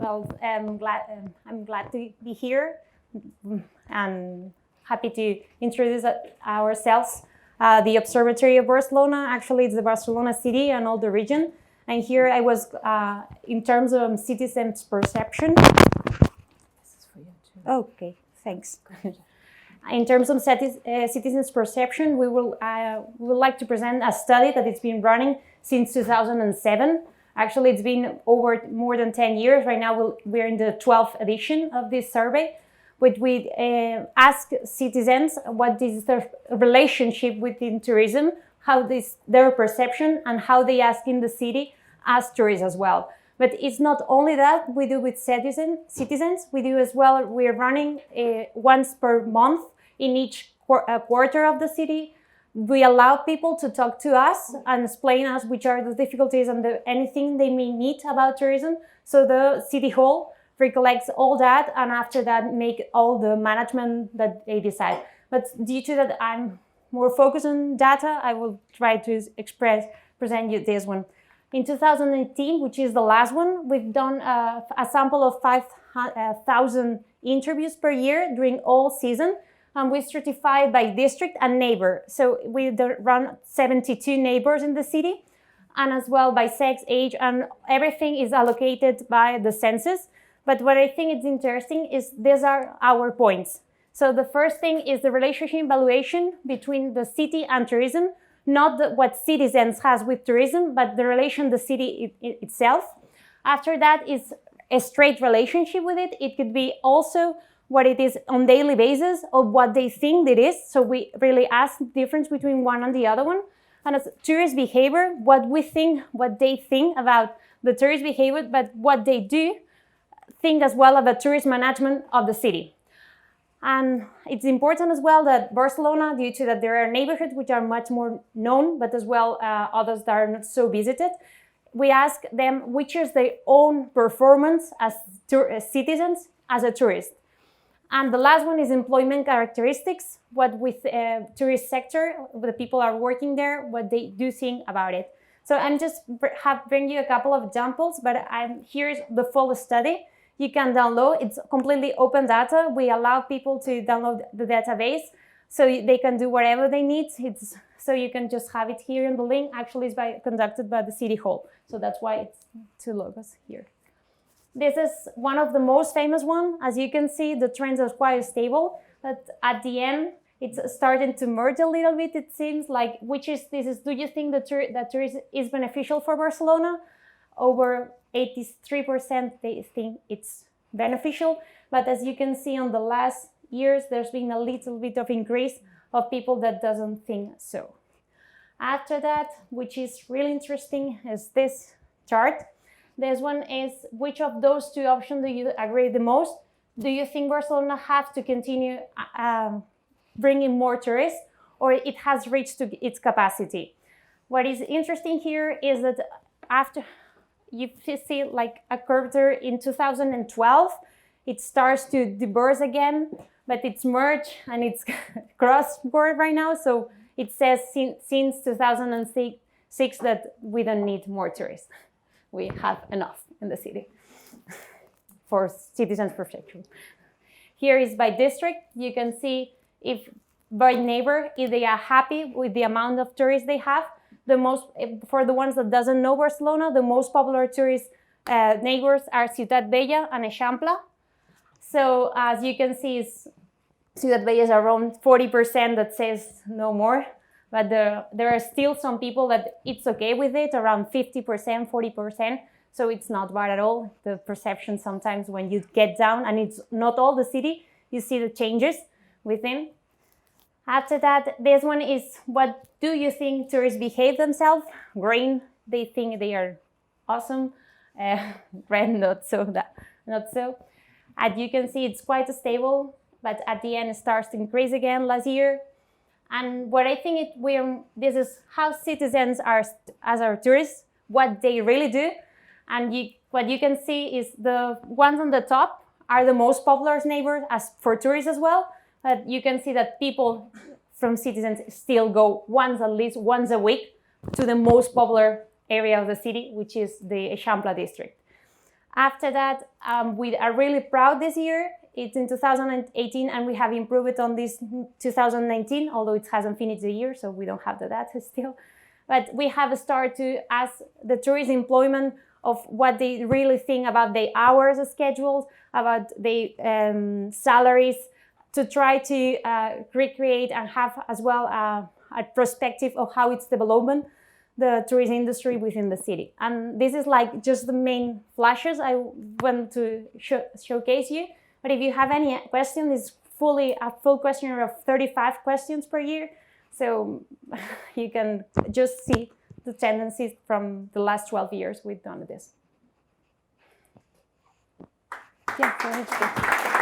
Well, I'm glad to be here and happy to introduce ourselves. The Observatory of Barcelona, actually it's the Barcelona city and all the region. And here I was, in terms of citizens' perception. This is for you too. Okay, thanks. In terms of citizens' perception, we would like to present a study that it's been running since 2007. Actually, it's been over more than 10 years. Right now, we're in the 12th edition of this survey. But we ask citizens what is their relationship within tourism, how their perception, and how they ask in the city as tourists as well. But it's not only that we do with citizens, we do as well, we're running once per month in each quarter of the city. We allow people to talk to us and explain us which are the difficulties and anything they may need about tourism. So the city hall recollects all that, and after that make all the management that they decide. But due to that I'm more focused on data, I will try to present you this one. In 2018, which is the last one, we've done a sample of 5,000 interviews per year during all season, and we stratified by district and neighbor. So we run 72 neighbors in the city, and as well by sex, age, and everything is allocated by the census. But what I think is interesting is these are our points. So the first thing is the relationship evaluation between the city and tourism, not what citizens has with tourism, but the relation the city itself. After that is a straight relationship with it. It could be also what it is on daily basis or what they think it is. So we really ask the difference between one and the other one. And as tourist behavior, what we think, what they think about the tourist behavior, but what they do think as well about tourist management of the city. And it's important as well that Barcelona, due to that there are neighborhoods which are much more known, but as well others that are not so visited, we ask them which is their own performance as citizens, as a tourist. And the last one is employment characteristics, what with tourist sector, the people are working there, what they do think about it. So I'm just bring you a couple of examples, but here's the full study. You can download, it's completely open data. We allow people to download the database so they can do whatever they need. So you can just have it here in the link. Actually, it's conducted by the City Hall. So that's why it's two logos here. This is one of the most famous one. As you can see, the trends are quite stable, but at the end, it's starting to merge a little bit. It seems like, do you think that tourism is beneficial for Barcelona? Over 83% they think it's beneficial, but as you can see on the last years, there's been a little bit of increase of people that doesn't think so. After that, which is really interesting, is this chart. This one is which of those two options do you agree the most? Do you think Barcelona have to continue bringing more tourists, or it has reached its capacity? What is interesting here is that after you see like a curvature in 2012, it starts to diverge again, but it's merged and it's cross-board right now. So it says since 2006 that we don't need more tourists. We have enough in the city for citizens' perception. Here is by district. You can see if by neighbor, if they are happy with the amount of tourists they have. For the ones that doesn't know Barcelona, the most popular tourist neighbors are Ciutat Vella and Eixample. So as you can see, Ciutat Vella is around 40% that says no more, but there are still some people that it's okay with it, around 50%, 40%. So it's not bad at all. The perception sometimes when you get down, and it's not all the city, you see the changes within. After that, this one is what do you think tourists behave themselves? Green, they think they are awesome. Red, not so. As you can see, it's quite stable, but at the end it starts to increase again last year. And what I think this is how citizens are as our tourists, what they really do. And what you can see is the ones on the top are the most popular neighbors as for tourists as well. But you can see that people from citizens still go at least once a week to the most popular area of the city, which is the Eixample district. After that, we are really proud this year. It's in 2018, and we have improved on this 2019, although it hasn't finished the year, so we don't have the data still. But we have started to ask the tourist employment of what they really think about the hours schedules, about the salaries, to try to recreate and have as well a perspective of how it's developing the tourism industry within the city. And this is like just the main flashes I want to showcase you. But if you have any questions, it's a full questionnaire of 35 questions per year. So you can just see the tendencies from the last 12 years we've done this. Yeah, go ahead.